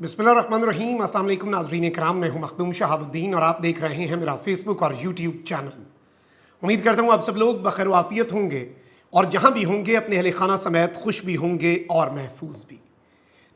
बिस्मिल्लाहिर्रहमानिर्रहीम। अस्सलाम वालेकुम नाज़रीन इकराम, मैं हूं मखदूम शहाबुद्दीन और आप देख रहे हैं मेरा फेसबुक और यूट्यूब चैनल। उम्मीद करता हूं आप सब लोग बखैर आफियत होंगे और जहां भी होंगे अपने अहले खाना समेत खुश भी होंगे और महफूज भी।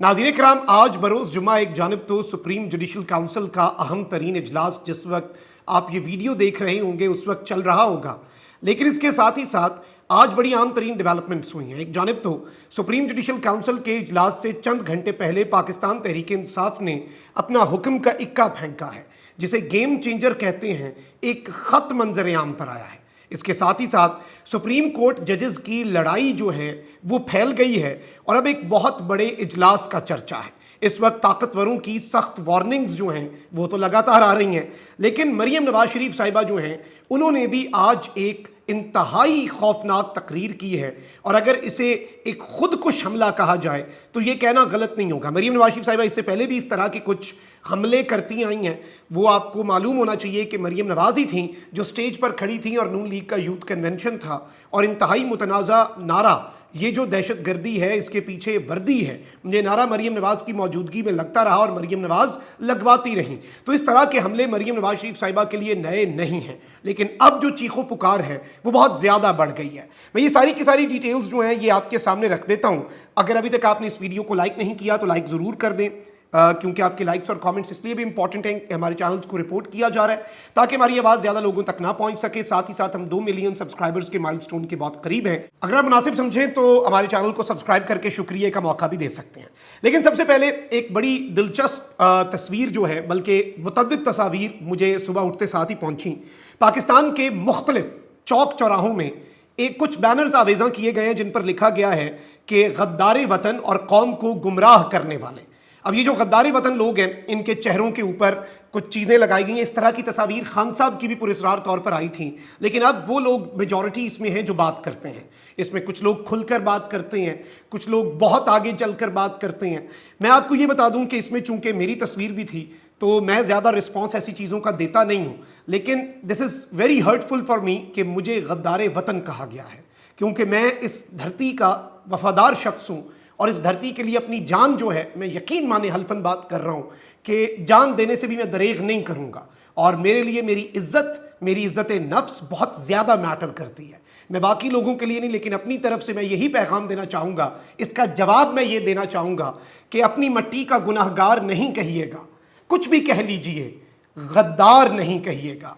नाज़रीन इकराम, आज बरोज़ जुम्मा एक जानिब तो सुप्रीम जुडिशल काउंसिल का अहम तरीन इजलास जिस वक्त आप ये वीडियो देख रहे होंगे उस वक्त चल रहा होगा, लेकिन इसके साथ ही साथ आज बड़ी आम तरीन डेवलपमेंट्स हुई हैं। एक जानिब तो सुप्रीम जुडिशल काउंसिल के इजलास से चंद घंटे पहले पाकिस्तान तहरीक इंसाफ ने अपना हुक्म का इक्का फेंका है, जिसे गेम चेंजर कहते हैं। एक ख़त मंजर आम पर आया है। इसके साथ ही साथ सुप्रीम कोर्ट जजेस की लड़ाई जो है वो फैल गई है और अब एक बहुत बड़े इजलास का चर्चा है। इस वक्त ताकतवरों की सख्त वार्निंग्स जो हैं वो तो लगातार आ रही हैं, लेकिन मरियम नवाज शरीफ साहिबा जो हैं उन्होंने भी आज एक इंतहाई खौफनाक तकरीर की है। और अगर इसे एक खुदकुश हमला कहा जाए तो ये कहना गलत नहीं होगा। मरियम नवाज शरीफ साहिबा इससे पहले भी इस तरह के कुछ हमले करती आई हैं। वो आपको मालूम होना चाहिए कि मरियम नवाज ही थी जो स्टेज पर खड़ी थी और नून लीग का यूथ कन्वेंशन था और इंतहाई मुतनाज़ा नारा, ये जो दहशत गर्दी है इसके पीछे वर्दी है, ये नारा मरियम नवाज की मौजूदगी में लगता रहा और मरियम नवाज लगवाती रही। तो इस तरह के हमले मरियम नवाज शरीफ साहिबा के लिए नए नहीं हैं, लेकिन अब जो चीखों पुकार है वो बहुत ज़्यादा बढ़ गई है। मैं ये सारी की सारी डिटेल्स जो हैं ये आपके सामने रख देता हूँ। अगर अभी तक आपने इस वीडियो को लाइक नहीं किया तो लाइक ज़रूर कर दें, क्योंकि आपके लाइक्स और कमेंट्स इसलिए भी इंपॉर्टेंट हैं कि हमारे चैनल्स को रिपोर्ट किया जा रहा है ताकि हमारी आवाज़ ज़्यादा लोगों तक ना पहुंच सके। साथ ही साथ हम 2 मिलियन सब्सक्राइबर्स के माइलस्टोन के बहुत करीब हैं। अगर आप मुनासिब समझें तो हमारे चैनल को सब्सक्राइब करके शुक्रिया का मौका भी दे सकते हैं। लेकिन सबसे पहले एक बड़ी दिलचस्प तस्वीर जो है, बल्कि मुतअद्दिद तस्वीर मुझे सुबह उठते साथ ही पहुंची। पाकिस्तान के मुख्तलिफ चौक चौराहों में एक कुछ बैनर्स आवेज़ा किए गए हैं जिन पर लिखा गया है कि गद्दार वतन और कौम को गुमराह करने वाले। अब ये जो गद्दार वतन लोग हैं इनके चेहरों के ऊपर कुछ चीज़ें लगाई गई हैं। इस तरह की तस्वीर खान साहब की भी पुरस्कार तौर पर आई थी, लेकिन अब वो लोग मेजॉरिटी इसमें हैं जो बात करते हैं। इसमें कुछ लोग खुलकर बात करते हैं, कुछ लोग बहुत आगे चलकर बात करते हैं। मैं आपको ये बता दूं कि इसमें चूंकि मेरी तस्वीर भी थी तो मैं ज़्यादा रिस्पॉन्स ऐसी चीज़ों का देता नहीं हूँ, लेकिन this is very hurtful for me कि मुझे गद्दार वतन कहा गया है, क्योंकि मैं इस धरती का वफादार शख्स हूँ और इस धरती के लिए अपनी जान जो है, मैं यकीन माने हल्फन बात कर रहा हूँ कि जान देने से भी मैं दरेग नहीं करूँगा। और मेरे लिए मेरी इज़्ज़त नफ्स बहुत ज़्यादा मैटर करती है। मैं बाकी लोगों के लिए नहीं, लेकिन अपनी तरफ से मैं यही पैगाम देना चाहूँगा, इसका जवाब मैं ये देना चाहूँगा कि अपनी मट्टी का गुनाहगार नहीं कहिएगा, कुछ भी कह लीजिए, गद्दार नहीं कहिएगा।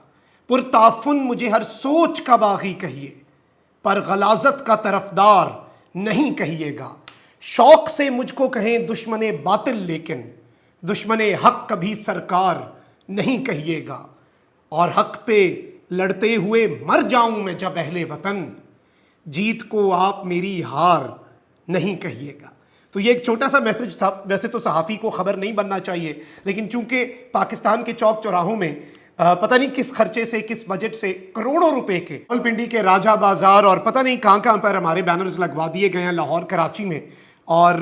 पुरताफुन मुझे हर सोच का बागी कहिए, पर गलाजत का तरफदार नहीं कहिएगा। शौक से मुझको कहें दुश्मने बातिल, लेकिन दुश्मने हक कभी सरकार नहीं कहिएगा। और हक पे लड़ते हुए मर जाऊं मैं जब अहले वतन, जीत को आप मेरी हार नहीं कहिएगा। तो ये एक छोटा सा मैसेज था। वैसे तो सहाफ़ी को खबर नहीं बनना चाहिए, लेकिन चूंकि पाकिस्तान के चौक चौराहों में पता नहीं किस खर्चे से, किस बजट से करोड़ों रुपए के रावलपिंडी के राजा बाजार और पता नहीं कहाँ कहाँ पर हमारे बैनर्स लगवा दिए गए हैं, लाहौर, कराची में, और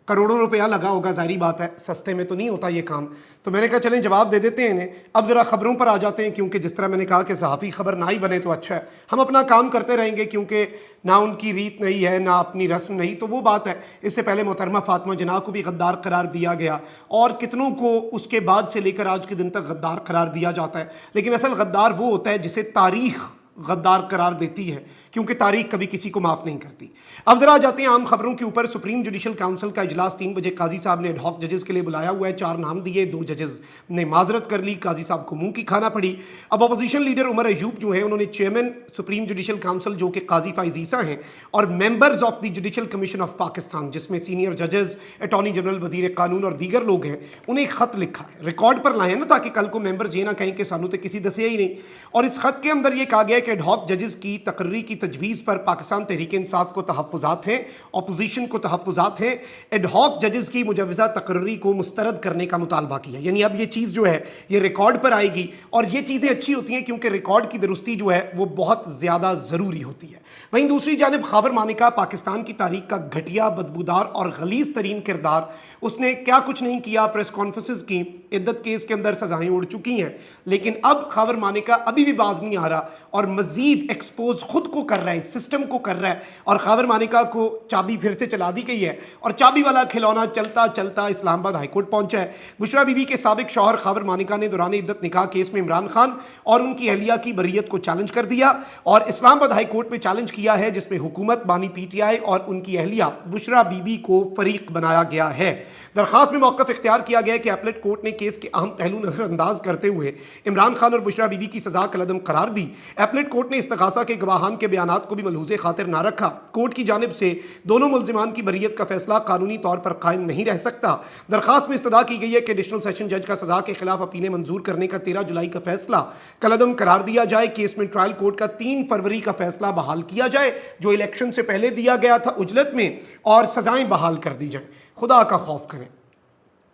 करोड़ों रुपया लगा होगा। जाहिर बात है सस्ते में तो नहीं होता ये काम। तो मैंने कहा चलें जवाब दे देते हैं इन्हें। अब ज़रा ख़बरों पर आ जाते हैं, क्योंकि जिस तरह मैंने कहा कि सहाफ़ी खबर ना ही बने तो अच्छा है। हम अपना काम करते रहेंगे, क्योंकि ना उनकी रीत नहीं है ना अपनी रस्म नहीं। तो वो बात है, इससे पहले मोहतरमा फातिमा जिन्ना को भी गद्दार करार दिया गया और कितनों को उसके बाद से लेकर आज के दिन तक गद्दार करार दिया जाता है। लेकिन असल गद्दार वो होता है जिसे तारीख़ गद्दार करार देती है, क्योंकि तारीख कभी किसी को माफ़ नहीं करती। अब जरा जाते हैं आम खबरों के ऊपर। सुप्रीम जुडिशल काउंसिल का इजलास 3 बजे काजी साहब ने एडहॉक जजेस के लिए बुलाया हुआ है। 4 नाम दिए, 2 जजेस ने माजरत कर ली, काजी साहब को मुंह की खाना पड़ी। अब अपोजिशन लीडर उमर अयूब जो है उन्होंने चेयरमैन सुप्रीम जुडिशल काउंसिल जो कि काजी फाइज ईसा हैं और members of the judicial commission of Pakistan, जिसमें सीनियर जजेस, अटॉर्नी जनरल, वजीर कानून और दीगर लोग हैं, उन्हें एक खत लिखा है। रिकॉर्ड पर लाए हैं ना, ताकि कल को मेंबर्स ये ना कहें कि सानू तो किसी दसिया ही नहीं। और इस खत के अंदर ये कहा गया कि एडहॉक जजेस की तकर्री की तजवीज़ पर पाकिस्तान तहरीक इंसाफ को तहफ़्फ़ुज़ात हैं, अपोजिशन को तहफ़्फ़ुज़ात हैं। एडहॉक जजेस की मुजव्वज़ा तकर्री को मुस्तरद करने का मुतालबा किया। यानी अब ये चीज़ जो है ये रिकॉर्ड पर आएगी और ये चीज़ें अच्छी होती हैं, क्योंकि रिकॉर्ड की दुरुस्ती जो है वो बहुत ज़्यादा ज़रूरी होती है। वहीं दूसरी जानिब ख़ाबर मानिका, पाकिस्तान की तारीख का घटिया, बदबूदार और गलीज़ तरीन किरदार, उसने क्या कुछ नहीं किया। प्रेस कॉन्फ्रेंसेस की, इद्दत केस के अंदर सजाएं उड़ चुकी हैं, लेकिन अब ख़ाबर मानिका अभी भी बाज नहीं आ रहा और मजीद एक्सपोज खुद को कर रहा है, सिस्टम को कर रहा है, और खैबर मानिका को चाबी फिर से चला दी गई है और चाबी वाला खिलौना चलता चलता इस्लामाबाद हाईकोर्ट पहुंचा है। बुशरा बीबी के साबिक शौहर खैबर मानिका ने दौरान इद्दत निकाह केस में इमरान खान और उनकी अहलिया की बरीयत को चैलेंज कर दिया और इस्लामाबाद हाईकोर्ट में चैलेंज किया है, जिसमें हुकूमत, बानी पीटीआई और उनकी अहलिया बुशरा बीबी को फरीक बनाया गया है। दरखास्त में मौक़िफ़ इख्तियार किया गया है कि एपलेट कोर्ट ने केस के अहम पहलू नजरअंदाज करते हुए इमरान खान और बुशरा बीबी की सजा कलअदम करार दी। एपलेट कोर्ट ने इस्तग़ासा के गवाहान के बयानात को भी मलहूज़े खातिर ना रखा। कोर्ट की जानिब से दोनों मुल्ज़िमान की बरीयत का फैसला कानूनी तौर पर कायम नहीं रह सकता। दरखास्त में इस्तदा की गई है कि एडिशनल सेशन जज का सजा के खिलाफ अपीलें मंजूर करने का 13 जुलाई का फैसला कलअदम करार दिया जाए। केस में ट्रायल कोर्ट का 3 फरवरी का फैसला बहाल किया जाए जो इलेक्शन से पहले दिया गया था उजलत में, और सजाएं बहाल कर दी जाए। खुदा का खौफ करें।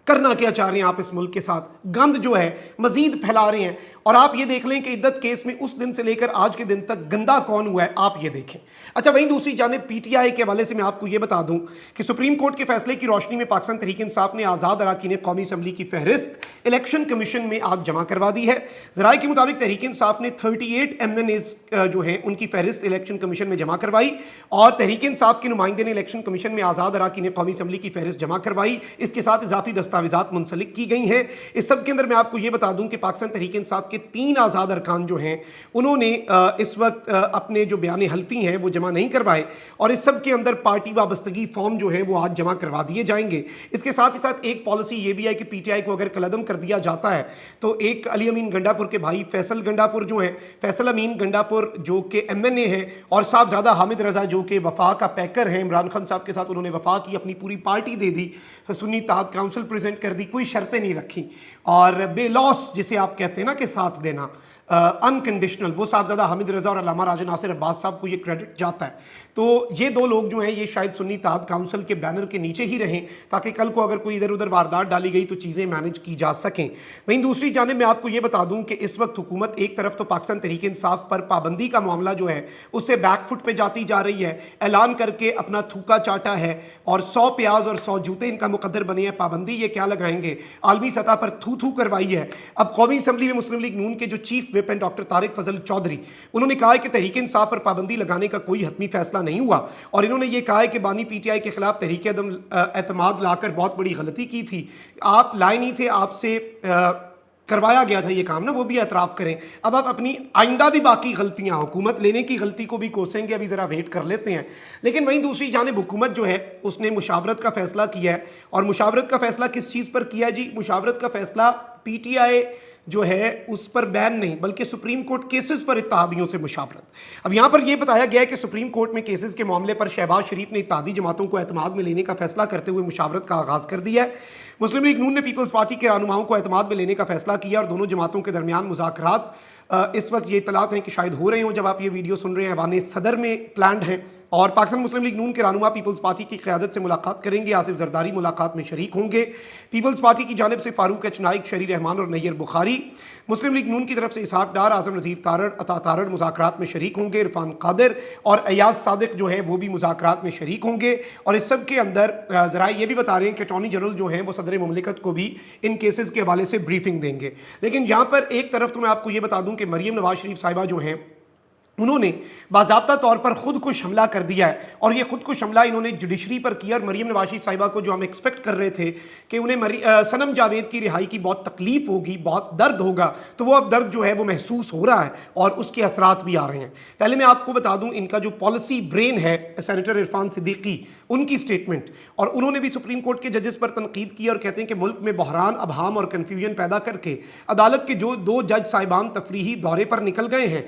करना क्या चाह रहे हैं आप इस मुल्क के साथ? गंद जो है मजीद फैला रहे हैं। और आप ये देख लें कि इद्दत केस में उस दिन से लेकर आज के दिन तक गंदा कौन हुआ है, आप ये देखें। अच्छा, वहीं दूसरी जानिब पीटीआई के हवाले से मैं आपको ये बता दूं कि सुप्रीम कोर्ट के फैसले की रोशनी में पाकिस्तान तहरीक इंसाफ ने आज़ाद अरकान कौमी असम्बली की फहरिस्त इलेक्शन कमीशन में आज जमा करवा दी है। ज़राए के मुताबिक तहरीक इंसाफ ने 38 MNAs जो हैं उनकी फहरिस्त इलेक्शन कमीशन में जमा करवाई और तहरीक इंसाफ के नुमाइंदे ने इलेक्शन कमीशन में आज़ाद अरकान कौमी असम्बली की फहरिस्त जमा करवाई। इसके साथ इजाफी दस्तावेजात मुंसलिक की गई हैं। इस सब के अंदर मैं आपको ये बता दूं कि पाकिस्तान तहरीक इंसाफ के 3 आज़ाद अरकान जो हैं उन्होंने इस वक्त अपने जो बयान हल्फी हैं वो जमा नहीं करवाए और इस सब के अंदर पार्टी वाबस्तगी फॉर्म जो है वो आज जमा करवा दिए जाएंगे। इसके साथ ही साथ एक पॉलिसी ये भी है कि पीटीआई को अगर कलअदम कर दिया जाता है तो एक अली अमीन गंडापुर के भाई फैसल गंडापुर जो हैं, फैसल अमीन गंडापुर जो कि MNA हैं, और साहबजादा हामिद रजा जो कि वफा का पैकर हैं, इमरान खान साहब के साथ उन्होंने वफा की अपनी पूरी पार्टी दे दी, सुन्नी इत्तेहाद काउंसिल प्रेजेंट कर दी, कोई शर्तें नहीं रखी और बेलॉस जिसे आप कहते हैं ना कि साथ देना अनकंडीशनल, वो साहबजादा हामिद रजा और अल्लामा राजा नासिर अब्बास साहब को ये क्रेडिट जाता है। तो ये 2 लोग जो हैं ये शायद सुन्नी इत्तेहाद काउंसिल के बैनर के नीचे ही रहें ताकि कल को अगर कोई इधर उधर वारदात डाली गई तो चीज़ें मैनेज की जा सकें। वहीं दूसरी जानिब मैं आपको ये बता दूं कि इस वक्त हुकूमत एक तरफ तो पाकिस्तान तहरीक इंसाफ पर पाबंदी का मामला जो है उससे बैकफुट पे जाती जा रही है, ऐलान करके अपना थूका चाटा है और 100 प्याज और 100 जूते इनका मुकद्दर बने हैं। पाबंदी ये क्या लगाएंगे, आलमी सतह पर थू थू करवाई है। अब कौमी असम्बली में मुस्लिम लीग नून के जो चीफ विप हैं डॉक्टर तारिक फजल चौधरी, उन्होंने कहा है कि तहरीक इंसाफ पर पाबंदी लगाने का कोई हतमी फैसला नहीं हुआ और इन्होंने ये कहा है कि बानी पीटीआई के खिलाफ तहरीक एतमाद लाकर बहुत बड़ी गलती की थी। आप लाए नहीं थे, आपसे करवाया गया था ये काम ना, वो भी एतराफ़ करें। अब आप अपनी आइंदा भी बाकी गलतियां, हुकूमत लेने की गलती को भी कोसेंगे, अभी ज़रा वेट कर लेते हैं। लेकिन वहीं दूसरी जानिब हुकूमत जो है उसने मुशावरत का फैसला किया है और मुशावरत का फैसला किस चीज़ पर किया है जी? मुशावरत का फैसला पीटीआई जो है उस पर बैन नहीं बल्कि सुप्रीम कोर्ट केसेस पर इत्तेहादियों से मुशावरत। अब यहाँ पर यह बताया गया है कि सुप्रीम कोर्ट में केसेस के मामले पर शहबाज शरीफ ने इत्तेहादी जमातों को एतमाद में लेने का फैसला करते हुए मुशावरत का आगाज़ कर दिया है। मुस्लिम लीग नून ने पीपल्स पार्टी के रहनुमाओं को एतमाद में लेने का फैसला किया और दोनों जमातों के दरमियान मुज़ाकरात इस वक्त ये इतलात हैं कि शायद हो रहे हों जब आप ये वीडियो सुन रहे हैं, ऐवान सदर में प्लान्ड हैं और पाकिस्तान मुस्लिम लीग नून के रहनुमा पीपल्स पार्टी की क़यादत से मुलाकात करेंगे। आसिफ जरदारी मुलाकात में शरीक होंगे। पीपल्स पार्टी की जानिब से फारूक एच नाइक, शरी रहमान और नैयर बुखारी, मुस्लिम लीग नून की तरफ से इसहाक डार, आज़म नज़ीर तारड़, अता तारड़ मुज़ाकरात में शरीक होंगे। इरफान कादिर और अयाज सादिक जो है वो भी मुज़ाकरात में शरीक होंगे। और इस सब के अंदर ज़राए ये भी बता रहे हैं कि अटॉर्नी जनरल जो हैं वो सदर मुमलिकत को भी इन केसेस के हवाले से ब्रीफिंग देंगे। लेकिन यहाँ पर एक तरफ तो मैं आपको ये बता दूँ कि मरीम नवाज शरीफ साहिबा जो हैं उन्होंने बाज़ाब्ता तौर पर खुद को हमला कर दिया है और ये खुद को हमला इन्होंने जुडिशरी पर किया। और मरीम नवाज शरीफ साहिबा को जो हम एक्सपेक्ट कर रहे थे कि उन्हें सनम जावेद की रिहाई की बहुत तकलीफ होगी, बहुत दर्द होगा, तो वो अब दर्द जो है वो महसूस हो रहा है और उसके असरात भी आ रहे हैं। पहले मैं आपको बता दूं इनका जो पॉलिसी ब्रेन है सेनेटर इरफान सिद्दीकी, उनकी स्टेटमेंट, और उन्होंने भी सुप्रीम कोर्ट के जजेस पर तनकीद की और कहते हैं कि मुल्क में बहरान, अबहाम और कन्फ्यूजन पैदा करके अदालत के जो 2 जज साहिबान तफरीही दौरे पर निकल गए हैं,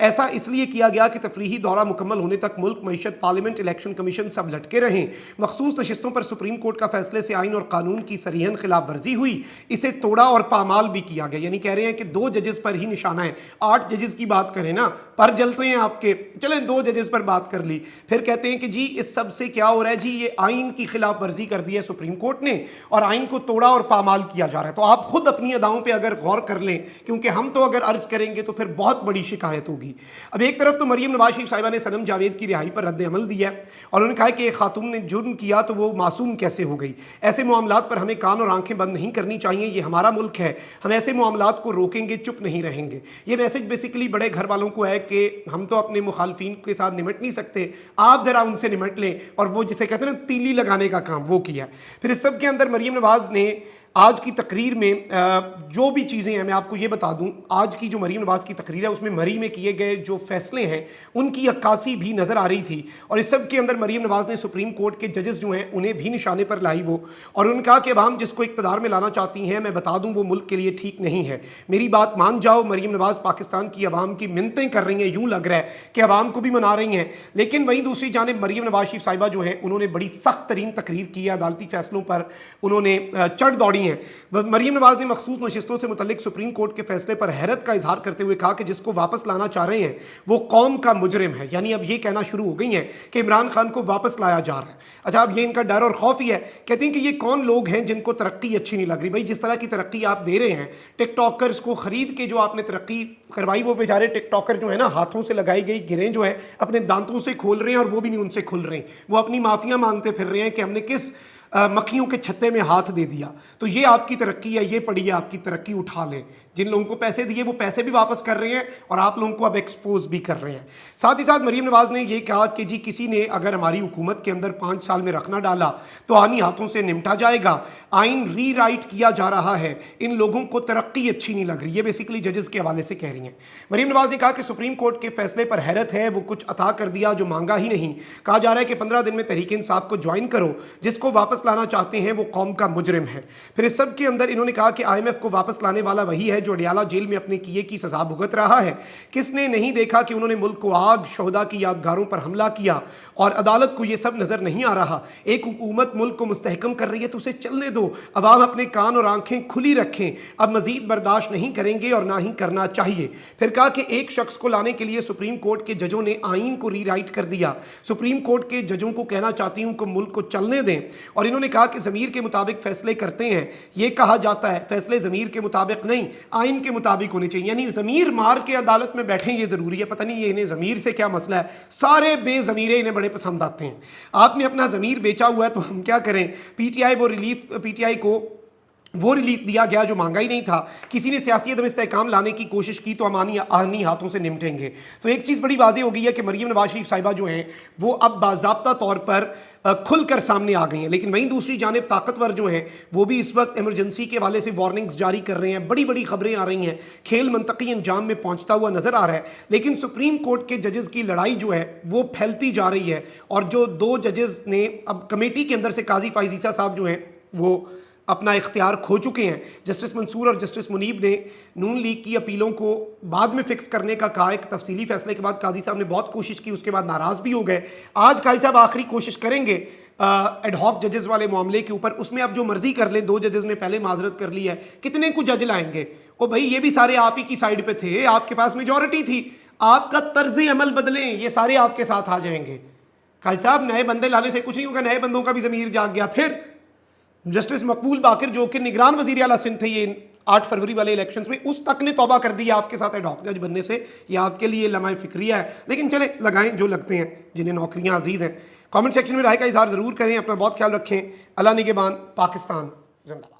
ऐसा इसलिए किया गया कि तफरीही दौरा मुकम्मल होने तक मुल्क, मईशत, पार्लियामेंट, इलेक्शन कमीशन सब लटके रहें। मखसूस नशिस्तों पर सुप्रीम कोर्ट का फैसले से आइन और कानून की सरीहन खिलाफ वर्जी हुई, इसे तोड़ा और पामाल भी किया गया। यानी कह रहे हैं कि 2 जजेस पर ही निशाना है। 8 जजेस की बात करें ना, पर जलते हैं आपके, चलें 2 जजेस पर बात कर ली, फिर कहते हैं कि जी इस सब से क्या हो रहा है जी, ये आइन की खिलाफ वर्जी कर दी है सुप्रीम कोर्ट ने और आइन को तोड़ा और पामाल किया जा रहा है। तो आप खुद अपनी अदाओं पे अगर गौर कर लें, क्योंकि हम तो अगर अर्ज करेंगे तो फिर बहुत बड़ी शिकायत होगी। अब एक तरफ तो मरीम नवाज शरीफ साहिबा ने सनम जावेद की रिहाई पर रद्द अमल दिया है और उन्होंने कहा कि एक खातून ने जुर्म किया तो वो मासूम कैसे हो गई। ऐसे मामलात पर हमें कान और आंखें बंद नहीं करनी चाहिए, ये हमारा मुल्क है, हम ऐसे मामलात को रोकेंगे, चुप नहीं रहेंगे। ये मैसेज बेसिकली बड़े घर वालों को है कि हम तो अपने मुखालफिन के साथ निमट नहीं सकते, आप ज़रा उनसे निमट लें, और वो जिसे कहते हैं ना तीली लगाने का काम वो किया। फिर इस सब के अंदर मरीम नवाज ने आज की तकरीर में जो भी चीज़ें हैं, मैं आपको ये बता दूं, आज की जो मरीम नवाज की तकरीर है उसमें मरी में किए गए जो फैसले हैं उनकी अक्कासी भी नज़र आ रही थी। और इस सब के अंदर मरीम नवाज ने सुप्रीम कोर्ट के जजेस जो हैं उन्हें भी निशाने पर लाई वो, और उन्होंने कहा कि अब हम जिसको इक़्तिदार में लाना चाहती हैं, मैं बता दूं वो मुल्क के लिए ठीक नहीं है, मेरी बात मान जाओ। मरीम नवाज पाकिस्तान की अवाम की मिन्नतें कर रही हैं, यूँ लग रहा है कि अवाम को भी मना रही हैं। लेकिन वहीं दूसरी जानिब मरीम नवाज शरीफ साहिबा जो हैं उन्होंने बड़ी सख्त तरीन तकरीर की है, अदालती फैसलों पर उन्होंने चढ़ दौड़ी हैं। मरीम नवाज ने मखसूस नशिस्तों से मुतल्लिक सुप्रीम कोर्ट के फैसले पर हैरत का इजहार करते हुए कहा कि जिसको वापस लाना चाह रहे हैं वो कौम का मुजरिम है। यानी अब ये कहना शुरू हो गई हैं कि इमरान खान को वापस लाया जा रहा है। अच्छा, अब ये इनका डर और खौफ ही है। कहती हैं कि ये कौन लोग हैं जिनको तरक्की अच्छी नहीं लग रही। भाई, जिस तरह की तरक्की आप दे रहे हैं, टिकटॉकर्स को खरीद के जो आपने तरक्की करवाई, वो बेचारे टिकटॉकर जो है ना, हाथों से लगाई गई गिरें जो है अपने दांतों से खोल रहे हैं और वो भी नहीं उनसे खुल रहे हैं। वो अपनी माफिया मांगते फिर रहे हैं कि हमने किस मक्खियों के छत्ते में हाथ दे दिया। तो ये आपकी तरक्की है, ये पड़ी है आपकी तरक्की, उठा लें। जिन लोगों को पैसे दिए वो पैसे भी वापस कर रहे हैं और आप लोगों को अब एक्सपोज भी कर रहे हैं। साथ ही साथ मरीम नवाज ने ये कहा कि जी किसी ने अगर हमारी हुकूमत के अंदर 5 साल में रखना डाला तो आनी हाथों से निपटा जाएगा। आइन री राइट किया जा रहा है, इन लोगों को तरक्की अच्छी नहीं लग रही। ये बेसिकली जजेस के हवाले से कह रही हैं। मरीम नवाज ने कहा कि सुप्रीम कोर्ट के फैसले पर हैरत है, वो कुछ अता कर दिया जो मांगा ही नहीं। कहा जा रहा है कि 15 दिन में तहरीक इंसाफ को ज्वाइन करो, जिसको वापस लाना चाहते हैं वो कौम का मुजरिम है। फिर इस सब के अंदर इन्होंने कहा कि IMF को वापस लाने वाला वही है जो अडियाला जेल में अपने किए की सजा भुगत रहा है। किसने नहीं देखा कि उन्होंने मुल्क को आग, शोहदा की यादगारों पर हमला किया और अदालत को यह सब नजर नहीं आ रहा। एक हुकूमत मुल्क को मुस्तहकम कर रही है तो उसे चलने दो। अवाम अपने कान और आंखें खुली रखें, अब मजीद बर्दाश्त नहीं करेंगे और ना ही करना चाहिए। फिर कहा कि एक शख्स को लाने के लिए सुप्रीम कोर्ट के जजों ने आइन को रीराइट कर दिया। सुप्रीम कोर्ट के जजों को कहना चाहती हूं कि मुल्क को चलने दें। और इन्होंने कहा कि ज़मीर के मुताबिक फैसले करते हैं। ये कहा जाता है फैसले ज़मीर के मुताबिक नहीं, आइन के मुताबिक होने चाहिए। यानी ज़मीर मार के अदालत में बैठे ये ज़रूरी है। पता नहीं ये इन्हें ज़मीर से क्या मसला है, सारे बेज़मीरे इन्हें बड़े पसंद आते हैं। आपने अपना ज़मीर बेचा हुआ है तो हम क्या करें। PTI को वो रिलीफ दिया गया जो मांगा ही नहीं था। किसी ने सियासी अदम इस्तेहकाम लाने की कोशिश की तो हम आनी हाथों से निपटेंगे। तो एक चीज़ बड़ी वाज़ेह हो गई है कि मरीम नवाज शरीफ साहिबा जो हैं वो अब बाज़ाब्ता तौर पर खुलकर सामने आ गई हैं। लेकिन वहीं दूसरी जानिब ताकतवर जो हैं वो भी इस वक्त इमरजेंसी के हवाले से वार्निंग्स जारी कर रहे हैं। बड़ी बड़ी खबरें आ रही हैं, खेल मंतकी अंजाम में पहुंचता हुआ नजर आ रहा है। लेकिन सुप्रीम कोर्ट के जजेस की लड़ाई जो है वो फैलती जा रही है। और जो 2 जजेस ने अब कमेटी के अंदर से काजी फाइज ईसा साहब जो हैं वो अपना इख्तियार खो चुके हैं। जस्टिस मंसूर और जस्टिस मुनीब ने नून लीग की अपीलों को बाद में फिक्स करने का कहा। एक तफसीली फैसले के बाद काजी साहब ने बहुत कोशिश की, उसके बाद नाराज़ भी हो गए। आज काजी साहब आखिरी कोशिश करेंगे एडहॉक जजेस वाले मामले के ऊपर। उसमें अब जो मर्जी कर लें, 2 जजेस ने पहले माजरत कर ली है, कितने को जज लाएंगे। ओ भाई, ये भी सारे आप ही की साइड पे थे, आपके पास मेजॉरिटी थी, आपका तर्ज अमल बदलें, ये सारे आपके साथ आ जाएंगे। काजी साहब, नए बंदे लाने से कुछ नहीं होगा, नए बंदों का भी ज़मीर जाग गया। फिर जस्टिस मकबूल बाकिर जो कि निगरान वज़ीर आला सिंध थे ये 8 फरवरी वाले इलेक्शंस में, उस तक ने तौबा कर दी आपके साथ एडहॉक जज बनने से। ये आपके लिए लम्हा फिक्रिया है। लेकिन चले लगाएं जो लगते हैं, जिन्हें नौकरियां अजीज़ हैं। कमेंट सेक्शन में राय का इजहार ज़रूर करें। अपना बहुत ख्याल रखें। अल्लाह निगहबान। पाकिस्तान जिंदाबाद।